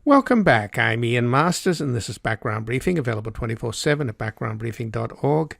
Welcome back. I'm Ian Masters, and this is Background Briefing, available 24/7 at backgroundbriefing.org.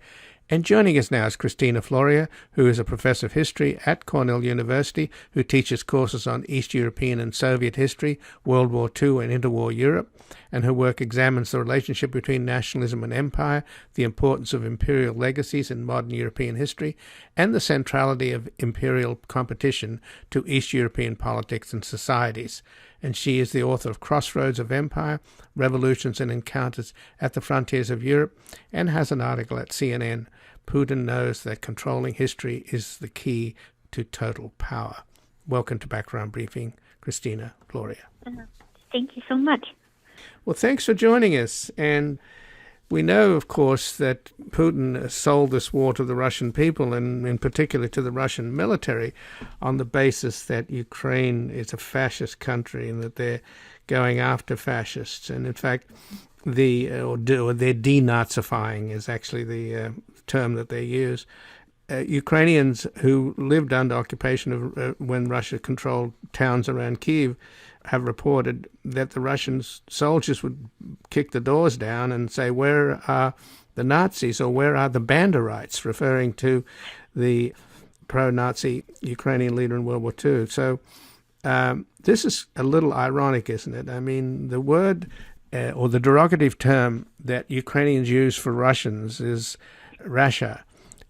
And joining us now is Cristina Florea, who is a professor of history at Cornell University, who teaches courses on East European and Soviet history, World War II and interwar Europe, and her work examines the relationship between nationalism and empire, the importance of imperial legacies in modern European history, and the centrality of imperial competition to East European politics and societies. And she is the author of Crossroads of Empire, Revolutions and Encounters at the Frontiers of Europe, and has an article at CNN, Putin Knows That Controlling History is the Key to Total Power. Welcome to Background Briefing, Cristina Florea. Thank you so much. Well, thanks for joining us. And we know, of course, that Putin sold this war to the Russian people, and in particular to the Russian military, on the basis that Ukraine is a fascist country and that they're going after fascists. And in fact, they're de-Nazifying is actually the term that they use. Ukrainians who lived under occupation of when Russia controlled towns around Kyiv have reported that the Russian soldiers would kick the doors down and say, "Where are the Nazis?" or "Where are the Banderites?" referring to the pro-Nazi Ukrainian leader in World War II. So this is a little ironic, isn't it? I mean, the word or the derogative term that Ukrainians use for Russians is rasha.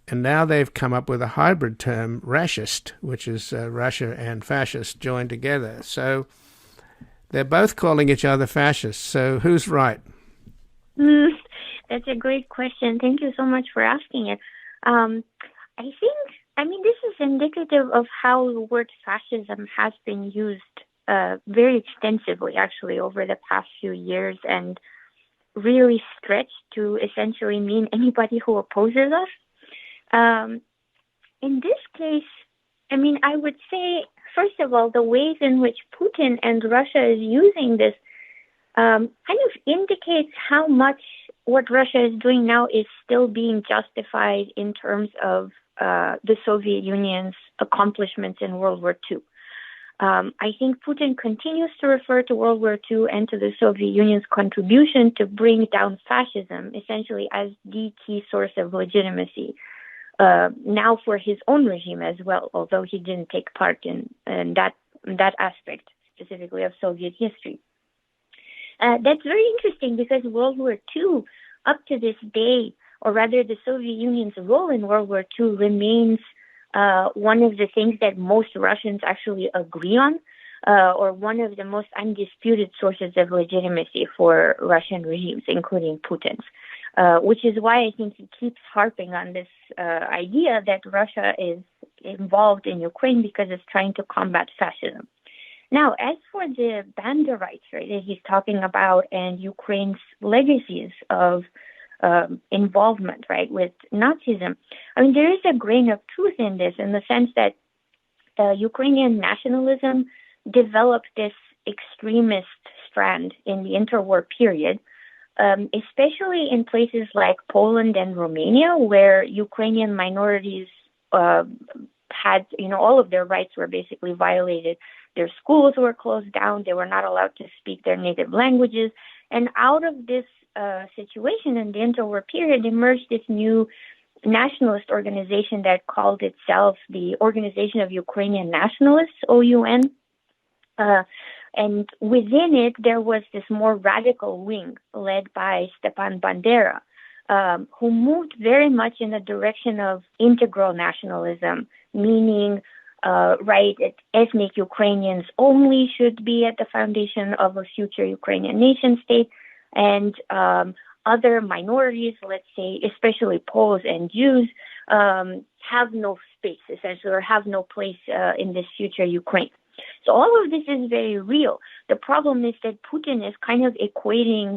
And now they've come up with a hybrid term, rashyst, which is Russia and fascist joined together. So they're both calling each other fascists. So who's right? That's a great question. Thank you so much for asking it. This is indicative of how the word fascism has been used very extensively, actually, over the past few years, and really stretched to essentially mean anybody who opposes us. In this case, I would say, first of all, the ways in which Putin and Russia is using this kind of indicates how much what Russia is doing now is still being justified in terms of the Soviet Union's accomplishments in World War II. I think Putin continues to refer to World War II and to the Soviet Union's contribution to bring down fascism, essentially as the key source of legitimacy. Now for his own regime as well, although he didn't take part in that aspect specifically of Soviet history. That's very interesting because World War II, up to this day, or rather the Soviet Union's role in World War II remains one of the things that most Russians actually agree on, or one of the most undisputed sources of legitimacy for Russian regimes, including Putin's. Which is why I think he keeps harping on this idea that Russia is involved in Ukraine because it's trying to combat fascism. Now, as for the Banderites, right, that he's talking about, and Ukraine's legacies of involvement, right, with Nazism, there is a grain of truth in this, in the sense that Ukrainian nationalism developed this extremist strand in the interwar period, especially in places like Poland and Romania, where Ukrainian minorities had, all of their rights were basically violated. Their schools were closed down. They were not allowed to speak their native languages. And out of this situation in the interwar period emerged this new nationalist organization that called itself the Organization of Ukrainian Nationalists, OUN. And within it, there was this more radical wing led by Stepan Bandera, who moved very much in the direction of integral nationalism, meaning, ethnic Ukrainians only should be at the foundation of a future Ukrainian nation state, and other minorities, let's say, especially Poles and Jews, have no space, essentially, or have no place in this future Ukraine. So all of this is very real. The problem is that Putin is kind of equating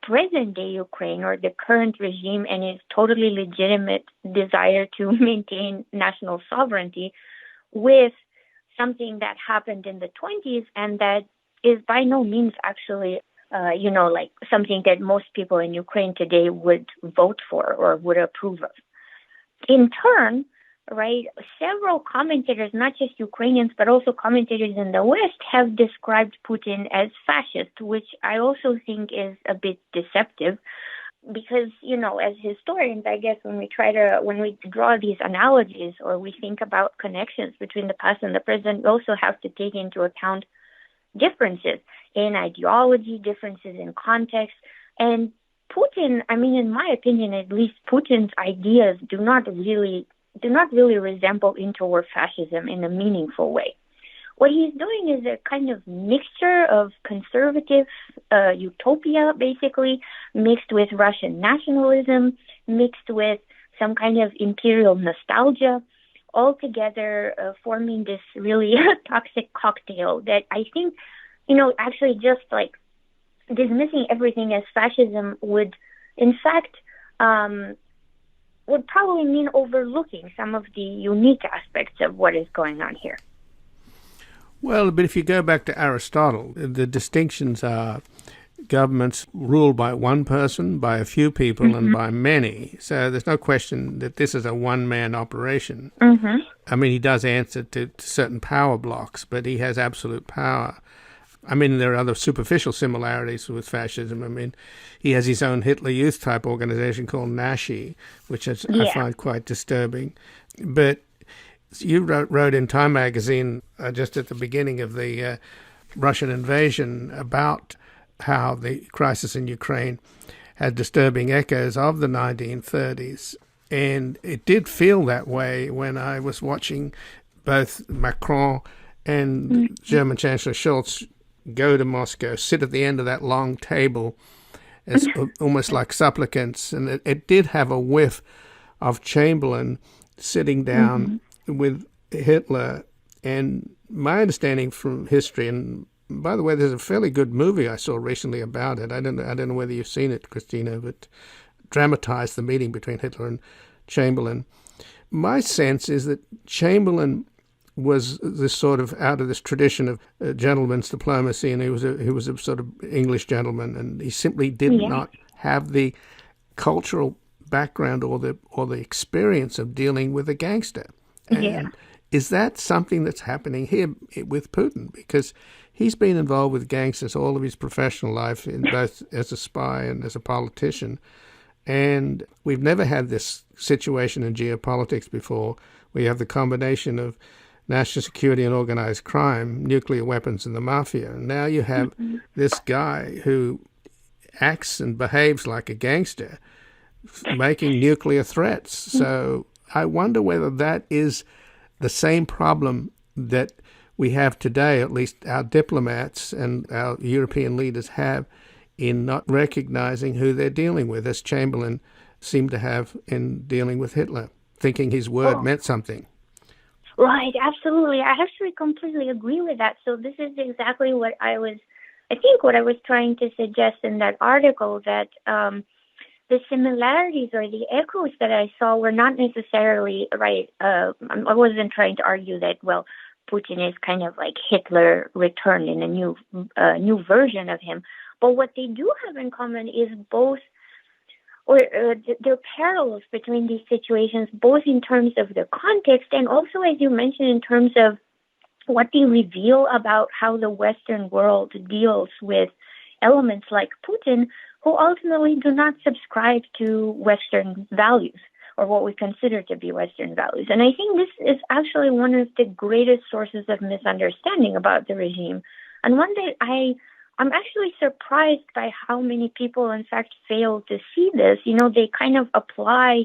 present-day Ukraine, or the current regime, and its totally legitimate desire to maintain national sovereignty with something that happened in the 1920s, and that is by no means actually, something that most people in Ukraine today would vote for or would approve of. In turn, right? Several commentators, not just Ukrainians, but also commentators in the West, have described Putin as fascist, which I also think is a bit deceptive. Because, as historians, I guess when we draw these analogies or we think about connections between the past and the present, we also have to take into account differences in ideology, differences in context. And Putin, in my opinion, at least, Putin's ideas do not really resemble interwar fascism in a meaningful way. What he's doing is a kind of mixture of conservative utopia, basically, mixed with Russian nationalism, mixed with some kind of imperial nostalgia, all together forming this really toxic cocktail that I think, actually just like dismissing everything as fascism would, in fact, would probably mean overlooking some of the unique aspects of what is going on here. Well, but if you go back to Aristotle, the distinctions are governments ruled by one person, by a few people, and by many. So there's no question that this is a one-man operation. He does answer to certain power blocks, but he has absolute power. There are other superficial similarities with fascism. He has his own Hitler Youth type organization called Nashi, which I find quite disturbing. But you wrote in Time magazine just at the beginning of the Russian invasion about how the crisis in Ukraine had disturbing echoes of the 1930s. And it did feel that way when I was watching both Macron and German Chancellor Scholz go to Moscow, sit at the end of that long table as almost like supplicants. And it did have a whiff of Chamberlain sitting down with Hitler. And my understanding from history, and by the way, there's a fairly good movie I saw recently about it. I don't know whether you've seen it, Cristina, but dramatized the meeting between Hitler and Chamberlain. My sense is that Chamberlain was this sort of out of this tradition of gentleman's diplomacy, and he was a sort of English gentleman, and he simply did not have the cultural background or the experience of dealing with a gangster. And is that something that's happening here with Putin? Because he's been involved with gangsters all of his professional life, in both as a spy and as a politician. And we've never had this situation in geopolitics before. We have the combination of national security and organized crime, nuclear weapons, and the mafia. And now you have this guy who acts and behaves like a gangster, making nuclear threats. So I wonder whether that is the same problem that we have today, at least our diplomats and our European leaders have, in not recognizing who they're dealing with, as Chamberlain seemed to have in dealing with Hitler, thinking his word meant something. Right, absolutely. I actually completely agree with that. So this is exactly what I was trying to suggest in that article, that the similarities or the echoes that I saw were not necessarily right. I wasn't trying to argue that, Putin is kind of like Hitler returned in a new version of him. But what they do have in common is both, there are parallels between these situations, both in terms of the context and also, as you mentioned, in terms of what they reveal about how the Western world deals with elements like Putin, who ultimately do not subscribe to Western values or what we consider to be Western values. And I think this is actually one of the greatest sources of misunderstanding about the regime, and one that I'm actually surprised by how many people, in fact, fail to see this. They kind of apply,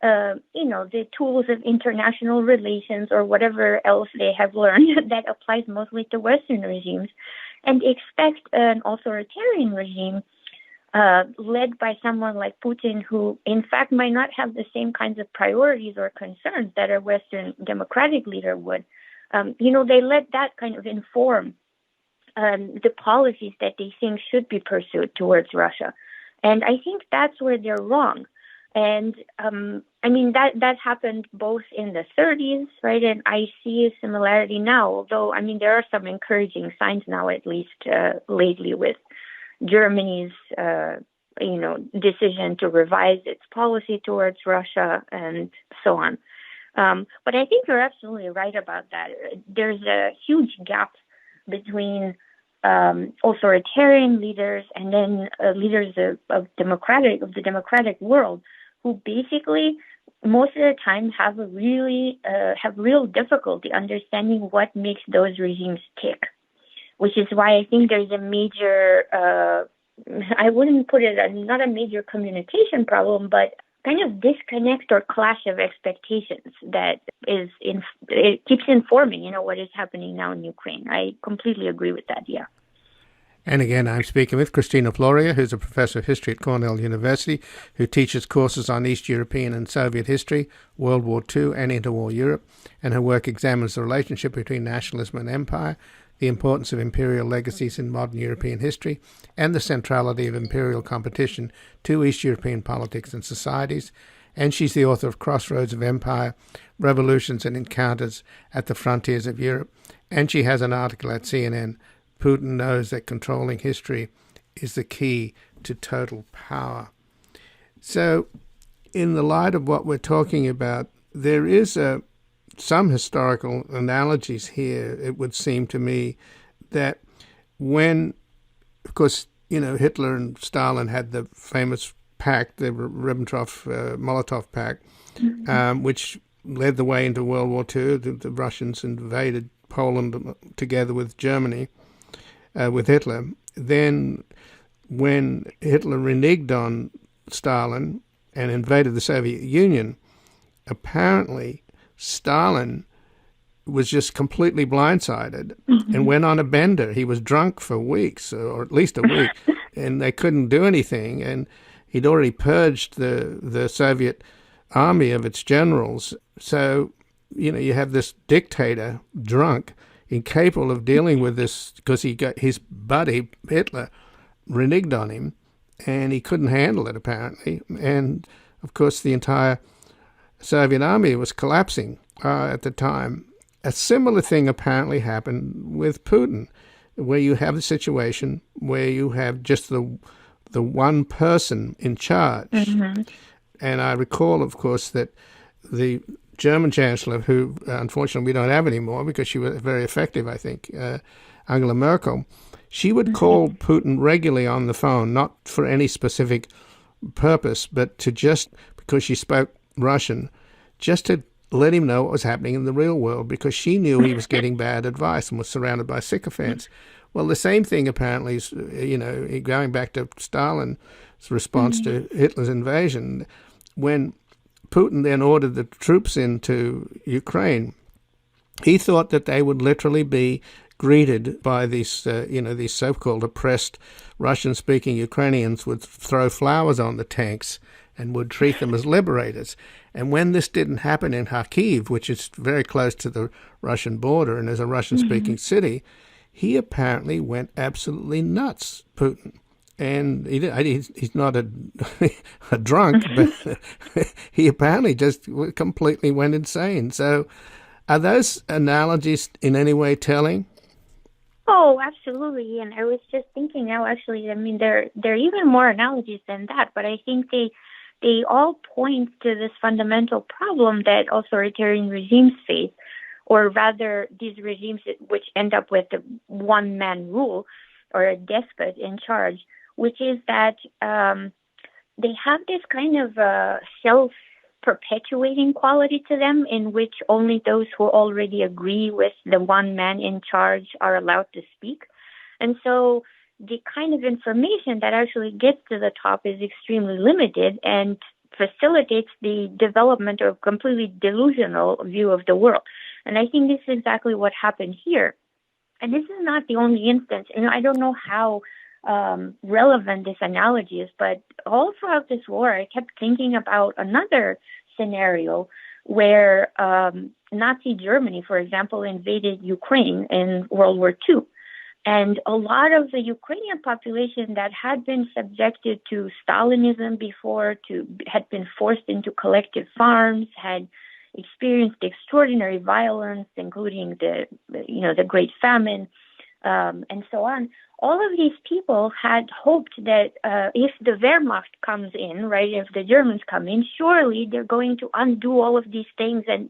the tools of international relations or whatever else they have learned that applies mostly to Western regimes, and expect an authoritarian regime led by someone like Putin, who, in fact, might not have the same kinds of priorities or concerns that a Western democratic leader would. They let that kind of inform the policies that they think should be pursued towards Russia. And I think that's where they're wrong. And that happened both in the 30s, right? And I see a similarity now, although, there are some encouraging signs now, at least lately, with Germany's, decision to revise its policy towards Russia and so on. But I think you're absolutely right about that. There's a huge gap between authoritarian leaders and then leaders of the democratic world, who basically most of the time have real difficulty understanding what makes those regimes tick. Which is why I think there's a major, I wouldn't put it as not a major communication problem, but kind of disconnect or clash of expectations that it keeps informing, what is happening now in Ukraine. I completely agree with that, yeah. And again, I'm speaking with Cristina Florea, who's a professor of history at Cornell University, who teaches courses on East European and Soviet history, World War II, and interwar Europe, and her work examines the relationship between nationalism and empire, the importance of imperial legacies in modern European history, and the centrality of imperial competition to East European politics and societies. And she's the author of Crossroads of Empire, Revolutions and Encounters at the Frontiers of Europe. And she has an article at CNN, Putin knows that controlling history is the key to total power. So, in the light of what we're talking about, there is some historical analogies here, it would seem to me, that when, of course, Hitler and Stalin had the famous pact, the Ribbentrop-Molotov pact, which led the way into World War II. The Russians invaded Poland together with Germany, with Hitler. Then when Hitler reneged on Stalin and invaded the Soviet Union, apparently Stalin was just completely blindsided and went on a bender. He was drunk for weeks, or at least a week, and they couldn't do anything. And he'd already purged the Soviet army of its generals. So, you have this dictator drunk, incapable of dealing with this, because he got his buddy Hitler reneged on him, and he couldn't handle it apparently. And of course, the entire Soviet army was collapsing at the time. A similar thing apparently happened with Putin, where you have a situation where you have just the one person in charge. And I recall, of course, that the German Chancellor, who unfortunately we don't have anymore because she was very effective, I think, Angela Merkel, she would call Putin regularly on the phone, not for any specific purpose, but to just, because she spoke Russian, just to let him know what was happening in the real world, because she knew he was getting bad advice and was surrounded by sycophants. Well, the same thing apparently is, going back to Stalin's response to Hitler's invasion, when Putin then ordered the troops into Ukraine, he thought that they would literally be greeted by these, these so-called oppressed Russian-speaking Ukrainians would throw flowers on the tanks and would treat them as liberators. And when this didn't happen in Kharkiv, which is very close to the Russian border and is a Russian-speaking city, he apparently went absolutely nuts, Putin. And he's not a drunk, but he apparently just completely went insane. So are those analogies in any way telling? Oh, absolutely. And I was just thinking now, actually, I mean, there are even more analogies than that, but I think they all point to this fundamental problem that authoritarian regimes face, or rather these regimes which end up with a one-man rule or a despot in charge, which is that they have this kind of self-perpetuating quality to them, in which only those who already agree with the one man in charge are allowed to speak. And so the kind of information that actually gets to the top is extremely limited and facilitates the development of a completely delusional view of the world. And I think this is exactly what happened here. And this is not the only instance. I don't know how relevant this analogy is, but all throughout this war, I kept thinking about another scenario where Nazi Germany, for example, invaded Ukraine in World War II. And a lot of the Ukrainian population that had been subjected to Stalinism before, had been forced into collective farms, had experienced extraordinary violence, including the Great Famine, and so on. all of these people had hoped that if the Wehrmacht comes in, right, if the Germans come in, surely they're going to undo all of these things and,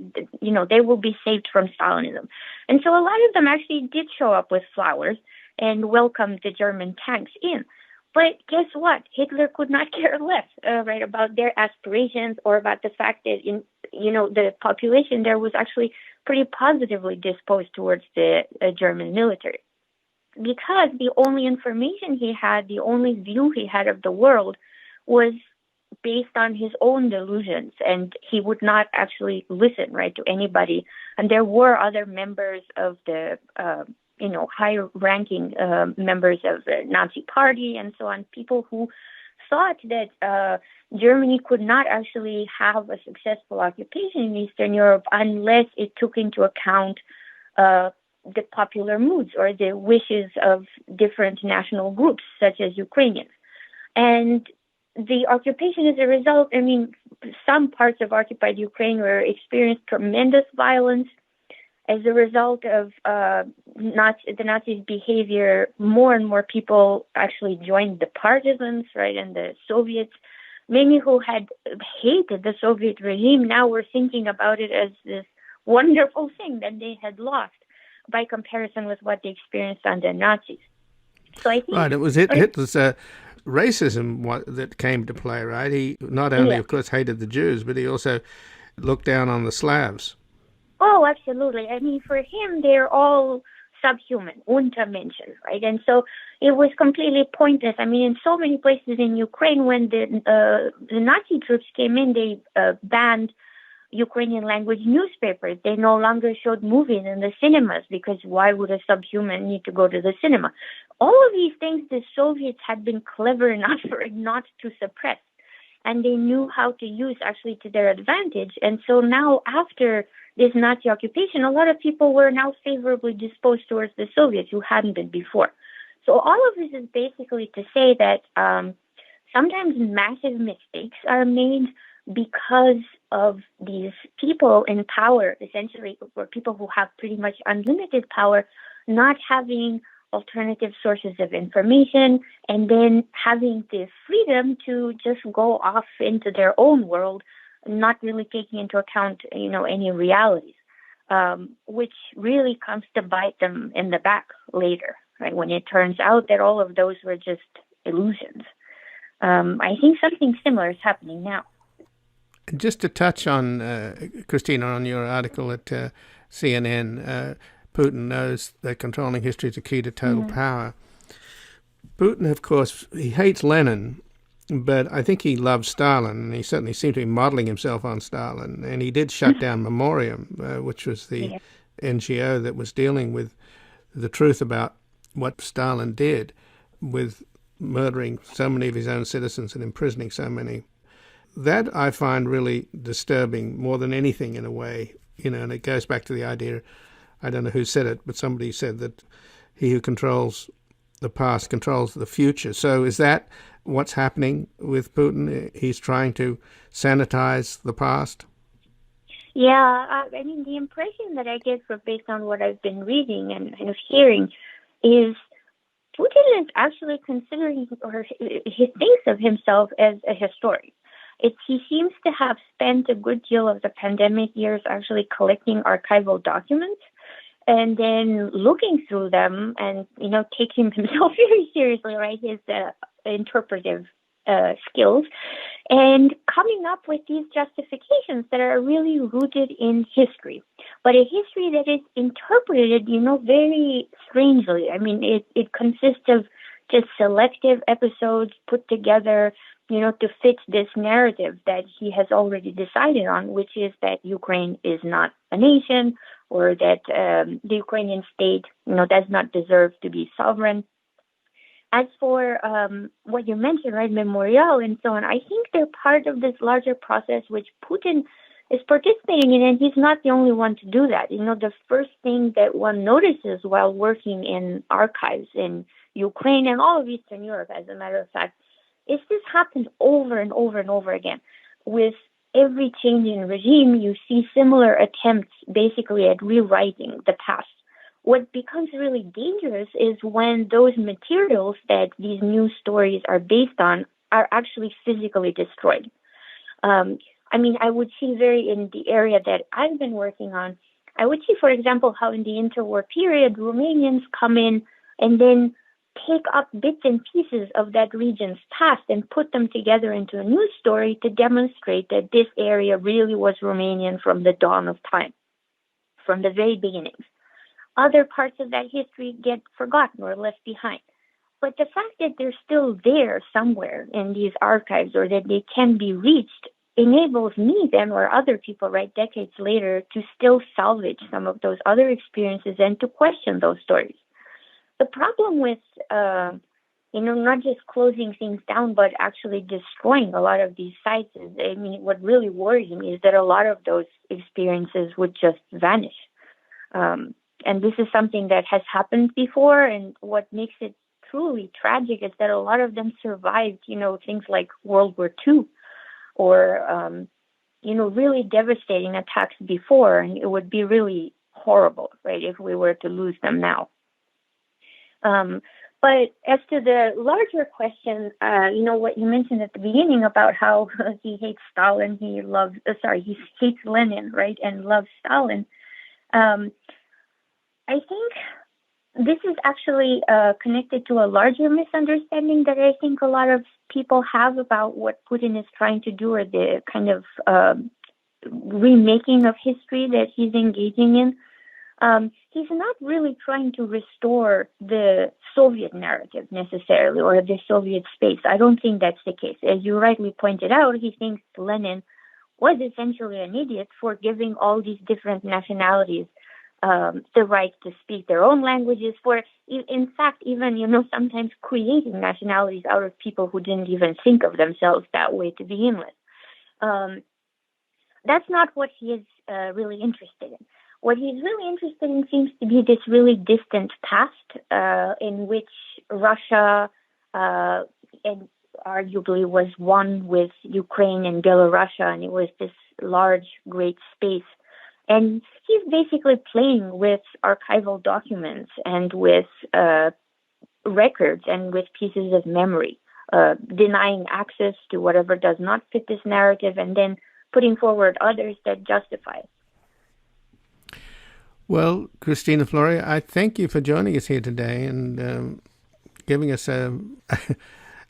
they will be saved from Stalinism. And so a lot of them actually did show up with flowers and welcomed the German tanks in. But guess what? Hitler could not care less, right, about their aspirations or about the fact that, the population there was actually pretty positively disposed towards the German military. Because the only information he had, the only view he had of the world was based on his own delusions, and he would not actually listen, right, to anybody. And there were other members of the, higher-ranking members of the Nazi Party and so on, people who thought that Germany could not actually have a successful occupation in Eastern Europe unless it took into account the popular moods or the wishes of different national groups, such as Ukrainians. And the occupation, as a result, some parts of occupied Ukraine experienced tremendous violence. As a result of the Nazis' behavior, more and more people actually joined the partisans, right, and the Soviets. Many who had hated the Soviet regime now were thinking about it as this wonderful thing that they had lost by comparison with what they experienced under Nazis. So I think... Right, it was Hitler's racism that came to play, right? He not only, of course, hated the Jews, but he also looked down on the Slavs. Oh, absolutely. For him, they're all subhuman, Untermenschen, right? And so it was completely pointless. In so many places in Ukraine, when the Nazi troops came in, they banned Ukrainian language newspapers. They no longer showed movies in the cinemas because why would a subhuman need to go to the cinema? All of these things the Soviets had been clever enough not to suppress, and they knew how to use actually to their advantage. And so now after this Nazi occupation, a lot of people were now favorably disposed towards the Soviets who hadn't been before. So all of this is basically to say that sometimes massive mistakes are made because of these people in power, essentially, or people who have pretty much unlimited power, not having alternative sources of information and then having the freedom to just go off into their own world, not really taking into account, any realities, which really comes to bite them in the back later, right? When it turns out that all of those were just illusions. I think something similar is happening now. Just to touch on, Cristina, on your article at CNN, Putin knows that controlling history is a key to total power. Putin, of course, he hates Lenin, but I think he loves Stalin, and he certainly seemed to be modeling himself on Stalin. And he did shut down Memoriam, which was the NGO that was dealing with the truth about what Stalin did with murdering so many of his own citizens and imprisoning so many. That I find really disturbing more than anything in a way, and it goes back to the idea, I don't know who said it, but somebody said that he who controls the past controls the future. So is that what's happening with Putin? He's trying to sanitize the past? Yeah, the impression that I get based on what I've been reading and kind of hearing is Putin is actually considering, or he thinks of himself as a historian. He seems to have spent a good deal of the pandemic years actually collecting archival documents and then looking through them and, taking himself very seriously, right, his interpretive skills, and coming up with these justifications that are really rooted in history, but a history that is interpreted, very strangely. It consists of just selective episodes put together, to fit this narrative that he has already decided on, which is that Ukraine is not a nation, or that the Ukrainian state, does not deserve to be sovereign. As for what you mentioned, right, Memorial and so on, I think they're part of this larger process which Putin is participating in, and he's not the only one to do that. The first thing that one notices while working in archives in Ukraine and all of Eastern Europe, as a matter of fact, is this happens over and over and over again. With every change in regime, you see similar attempts basically at rewriting the past, what becomes really dangerous is when those materials that these news stories are based on are actually physically destroyed. I mean, I would see in the area that I've been working on, I would see, for example, how in the interwar period, Romanians come in and then take up bits and pieces of that region's past and put them together into a news story to demonstrate that this area really was Romanian from the dawn of time, from the very beginnings. Other parts of that history get forgotten or left behind. But the fact that they're still there somewhere in these archives or that they can be reached enables me then or other people, right, decades later, to still salvage some of those other experiences and to question those stories. The problem with, not just closing things down, but actually destroying a lot of these sites is, I mean, what really worries me is that a lot of those experiences would just vanish. And this is something that has happened before, and what makes it truly tragic is that a lot of them survived, things like World War II or, really devastating attacks before, and it would be really horrible, right, if we were to lose them now. But as to the larger question, what you mentioned at the beginning about how he hates Stalin, he hates Lenin, right, and loves Stalin. I think this is actually connected to a larger misunderstanding that I think a lot of people have about what Putin is trying to do, or the kind of remaking of history that he's engaging in. He's not really trying to restore the Soviet narrative necessarily, or the Soviet space. I don't think that's the case. As you rightly pointed out, he thinks Lenin was essentially an idiot for giving all these different nationalities the right to speak their own languages, for, in fact, even, sometimes creating nationalities out of people who didn't even think of themselves that way to begin with. That's not what he is really interested in. What he's really interested in seems to be this really distant past in which Russia and arguably was one with Ukraine and Belarusia, and it was this large, great space. And he's basically playing with archival documents and with records and with pieces of memory, denying access to whatever does not fit this narrative, and then putting forward others that justify it. Well, Cristina Florea, I thank you for joining us here today and giving us a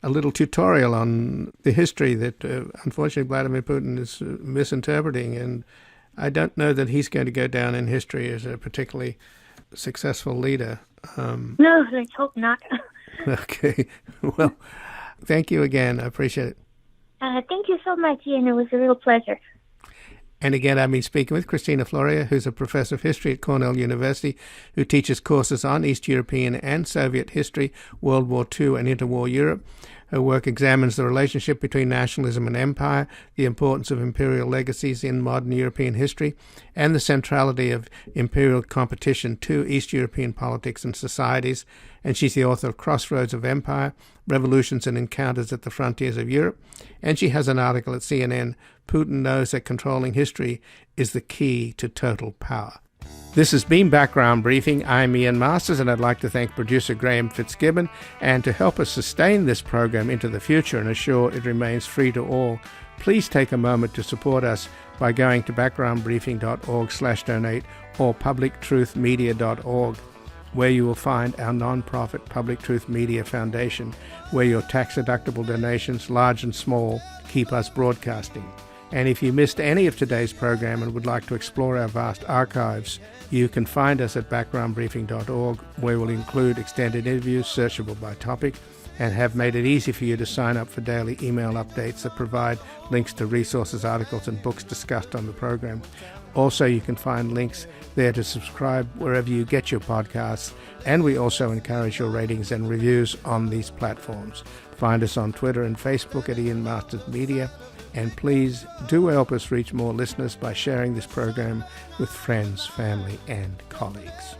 little tutorial on the history that, unfortunately, Vladimir Putin is misinterpreting. And I don't know that he's going to go down in history as a particularly successful leader. No, let's hope not. Okay. Well, thank you again. I appreciate it. Thank you so much, Ian. It was a real pleasure. And again, I've been speaking with Cristina Florea, who's a professor of history at Cornell University, who teaches courses on East European and Soviet history, World War II and interwar Europe. Her work examines the relationship between nationalism and empire, the importance of imperial legacies in modern European history, and the centrality of imperial competition to East European politics and societies. And she's the author of Crossroads of Empire, Revolutions and Encounters at the Frontiers of Europe. And she has an article at CNN, Putin Knows That Controlling History is the Key to Total Power. This has been Background Briefing. I'm Ian Masters, and I'd like to thank producer Graham Fitzgibbon. And to help us sustain this program into the future and assure it remains free to all, please take a moment to support us by going to backgroundbriefing.org/donate or publictruthmedia.org, where you will find our non-profit Public Truth Media Foundation, where your tax-deductible donations, large and small, keep us broadcasting. And if you missed any of today's program and would like to explore our vast archives, you can find us at backgroundbriefing.org, where we'll include extended interviews searchable by topic, and have made it easy for you to sign up for daily email updates that provide links to resources, articles, and books discussed on the program. Also, you can find links there to subscribe wherever you get your podcasts, and we also encourage your ratings and reviews on these platforms. Find us on Twitter and Facebook at Ian Masters Media, and please do help us reach more listeners by sharing this program with friends, family, and colleagues.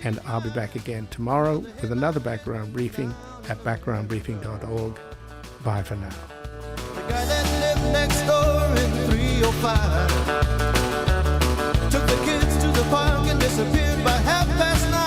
And I'll be back again tomorrow with another background briefing at backgroundbriefing.org. Bye for now. The guy that lived next door in 305 took the kids to the park and disappeared by 9:30.